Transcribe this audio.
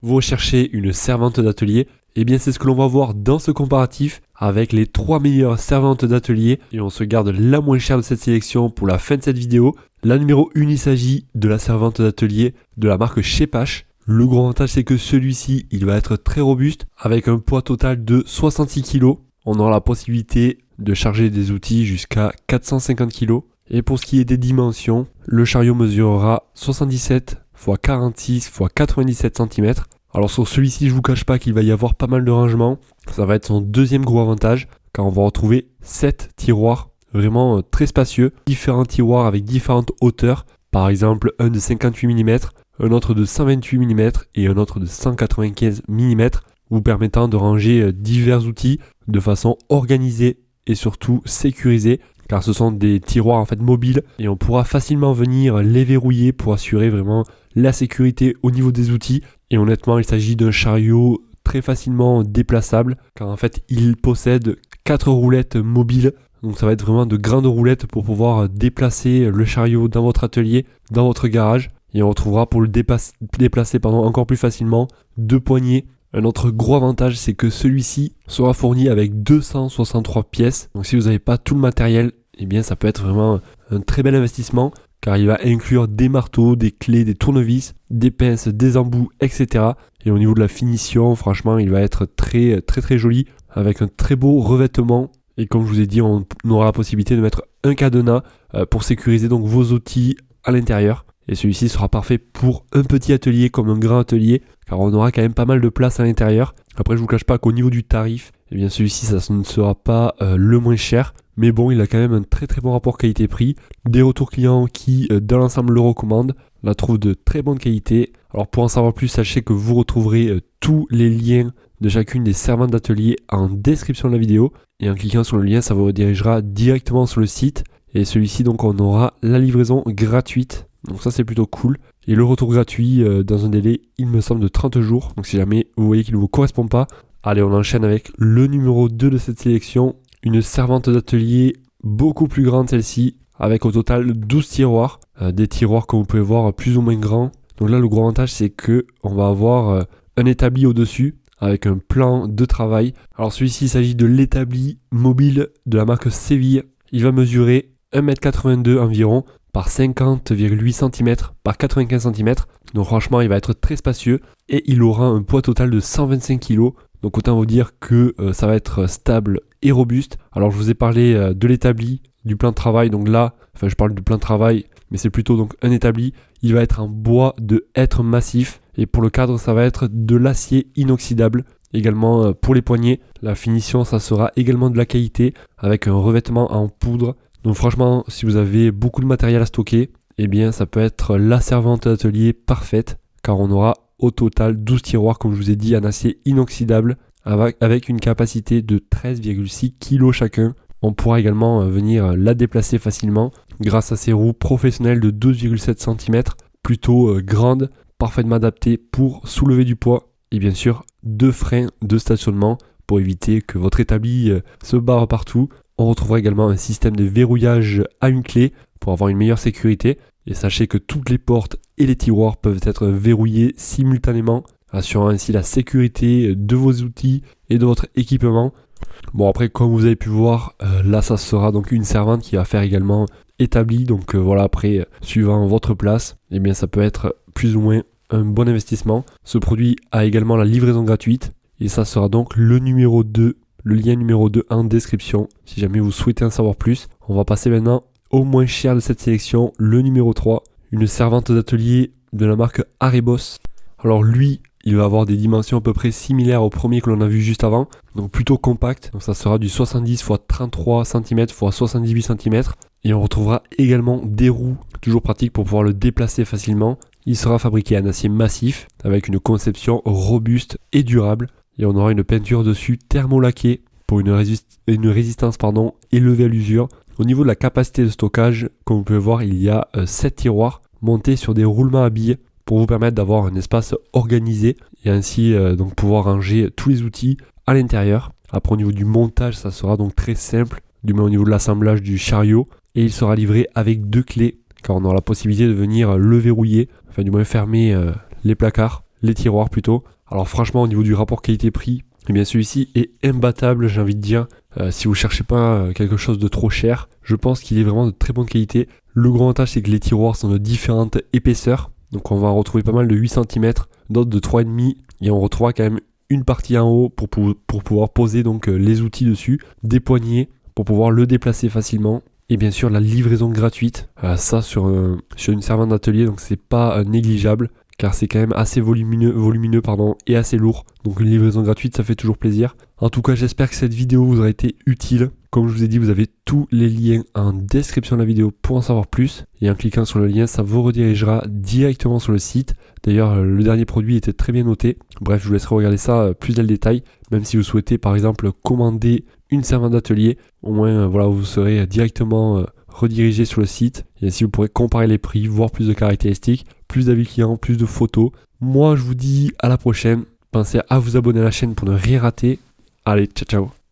Vous recherchez une servante d'atelier? Eh bien c'est ce que l'on va voir dans ce comparatif avec les 3 meilleures servantes d'atelier et on se garde la moins chère de cette sélection pour la fin de cette vidéo. La numéro 1, il s'agit de la servante d'atelier de la marque Shepash. Le gros avantage c'est que celui-ci il va être très robuste avec un poids total de 66 kg. On aura la possibilité de charger des outils jusqu'à 450 kg. Et pour ce qui est des dimensions, le chariot mesurera 77 x 46 x 97 cm. Alors sur celui-ci, je vous cache pas qu'il va y avoir pas mal de rangements. Ça va être son deuxième gros avantage car on va retrouver 7 tiroirs vraiment très spacieux. Différents tiroirs avec différentes hauteurs. Par exemple un de 58 mm, un autre de 128 mm et un autre de 195 mm, vous permettant de ranger divers outils de façon organisée et surtout sécurisée. Car ce sont des tiroirs en fait mobiles et on pourra facilement venir les verrouiller pour assurer vraiment la sécurité au niveau des outils. Et honnêtement, il s'agit d'un chariot très facilement déplaçable car en fait il possède 4 roulettes mobiles. Donc ça va être vraiment de grandes roulettes pour pouvoir déplacer le chariot dans votre atelier, dans votre garage. Et on retrouvera pour le déplacer encore plus facilement 2 poignées. Un autre gros avantage, c'est que celui-ci sera fourni avec 263 pièces. Donc si vous n'avez pas tout le matériel, eh bien ça peut être vraiment un très bel investissement car il va inclure des marteaux, des clés, des tournevis, des pinces, des embouts, etc. Et au niveau de la finition, franchement, il va être très joli avec un très beau revêtement. Et comme je vous ai dit, on aura la possibilité de mettre un cadenas pour sécuriser donc vos outils à l'intérieur. Et celui-ci sera parfait pour un petit atelier comme un grand atelier, car on aura quand même pas mal de place à l'intérieur. Après, je vous cache pas qu'au niveau du tarif, eh bien celui-ci, ça ne sera pas le moins cher. Mais bon, il a quand même un très bon rapport qualité-prix. Des retours clients qui, dans l'ensemble, le recommandent. La trouvent de très bonne qualité. Alors pour en savoir plus, sachez que vous retrouverez tous les liens de chacune des servantes d'atelier en description de la vidéo. Et en cliquant sur le lien, ça vous redirigera directement sur le site. Et celui-ci, donc, on aura la livraison gratuite. Donc ça, c'est plutôt cool. Et le retour gratuit dans un délai, il me semble, de 30 jours. Donc si jamais vous voyez qu'il ne vous correspond pas, allez, on enchaîne avec le numéro 2 de cette sélection. Une servante d'atelier beaucoup plus grande celle-ci, avec au total 12 tiroirs. Des tiroirs comme vous pouvez voir plus ou moins grands. Donc là, le gros avantage, c'est que on va avoir un établi au-dessus avec un plan de travail. Alors celui-ci, il s'agit de l'établi mobile de la marque Séville. Il va mesurer 1,82 m environ par 50,8 cm par 95 cm. Donc franchement, il va être très spacieux et il aura un poids total de 125 kg. Donc autant vous dire que ça va être stable et robuste. Alors je vous ai parlé de l'établi, du plan de travail. Donc là, je parle du plan de travail, mais c'est plutôt donc un établi. Il va être en bois de hêtre massif. Et pour le cadre, ça va être de l'acier inoxydable. Également pour les poignées, la finition, ça sera également de la qualité avec un revêtement en poudre. Donc franchement, si vous avez beaucoup de matériel à stocker, eh bien ça peut être la servante d'atelier parfaite car on aura au total 12 tiroirs comme je vous ai dit en acier inoxydable avec une capacité de 13,6 kg chacun. On pourra également venir la déplacer facilement grâce à ces roues professionnelles de 12,7 cm plutôt grandes, parfaitement adaptées pour soulever du poids et bien sûr 2 freins de stationnement pour éviter que votre établi se barre partout. On retrouvera également un système de verrouillage à une clé pour avoir une meilleure sécurité. Et sachez que toutes les portes et les tiroirs peuvent être verrouillés simultanément, assurant ainsi la sécurité de vos outils et de votre équipement. Bon après, comme vous avez pu voir, là ça sera donc une servante qui va faire également établi. Donc voilà, après, suivant votre place, eh bien ça peut être plus ou moins un bon investissement. Ce produit a également la livraison gratuite et ça sera donc le numéro 2. Le lien numéro 2 en description, si jamais vous souhaitez en savoir plus. On va passer maintenant au moins cher de cette sélection, le numéro 3, une servante d'atelier de la marque Arebos. Alors lui, il va avoir des dimensions à peu près similaires au premier que l'on a vu juste avant, donc plutôt compact. Donc ça sera du 70 x 33 cm x 78 cm. Et on retrouvera également des roues, toujours pratiques pour pouvoir le déplacer facilement. Il sera fabriqué en acier massif, avec une conception robuste et durable. Et on aura une peinture dessus thermolaquée pour une résistance élevée à l'usure. Au niveau de la capacité de stockage, comme vous pouvez voir, il y a 7 tiroirs montés sur des roulements à billes pour vous permettre d'avoir un espace organisé et ainsi donc pouvoir ranger tous les outils à l'intérieur. Après au niveau du montage, ça sera donc très simple, du moins au niveau de l'assemblage du chariot. Et il sera livré avec 2 clés car on aura la possibilité de venir le verrouiller, enfin du moins fermer les placards. les tiroirs plutôt. Alors franchement, au niveau du rapport qualité-prix, eh bien celui-ci est imbattable, j'ai envie de dire. Si vous cherchez pas quelque chose de trop cher, je pense qu'il est vraiment de très bonne qualité. Le gros avantage, c'est que les tiroirs sont de différentes épaisseurs. Donc on va en retrouver pas mal de 8 cm, d'autres de 3,5 et on retrouvera quand même une partie en haut pour pouvoir poser donc les outils dessus, des poignées pour pouvoir le déplacer facilement. Et bien sûr la livraison gratuite, ça sur une servante d'atelier, donc c'est pas négligeable car c'est quand même assez volumineux et assez lourd. Donc une livraison gratuite, ça fait toujours plaisir. En tout cas, j'espère que cette vidéo vous aura été utile. Comme je vous ai dit, vous avez tous les liens en description de la vidéo pour en savoir plus. Et en cliquant sur le lien, ça vous redirigera directement sur le site. D'ailleurs, le dernier produit était très bien noté. Bref, je vous laisserai regarder ça plus dans le détail. Même si vous souhaitez par exemple commander une servante d'atelier, au moins voilà, vous serez directement redirigé sur le site. Et ainsi vous pourrez comparer les prix, voir plus de caractéristiques, plus d'avis clients, plus de photos. Moi je vous dis à la prochaine. Pensez à vous abonner à la chaîne pour ne rien rater. Allez, ciao ciao.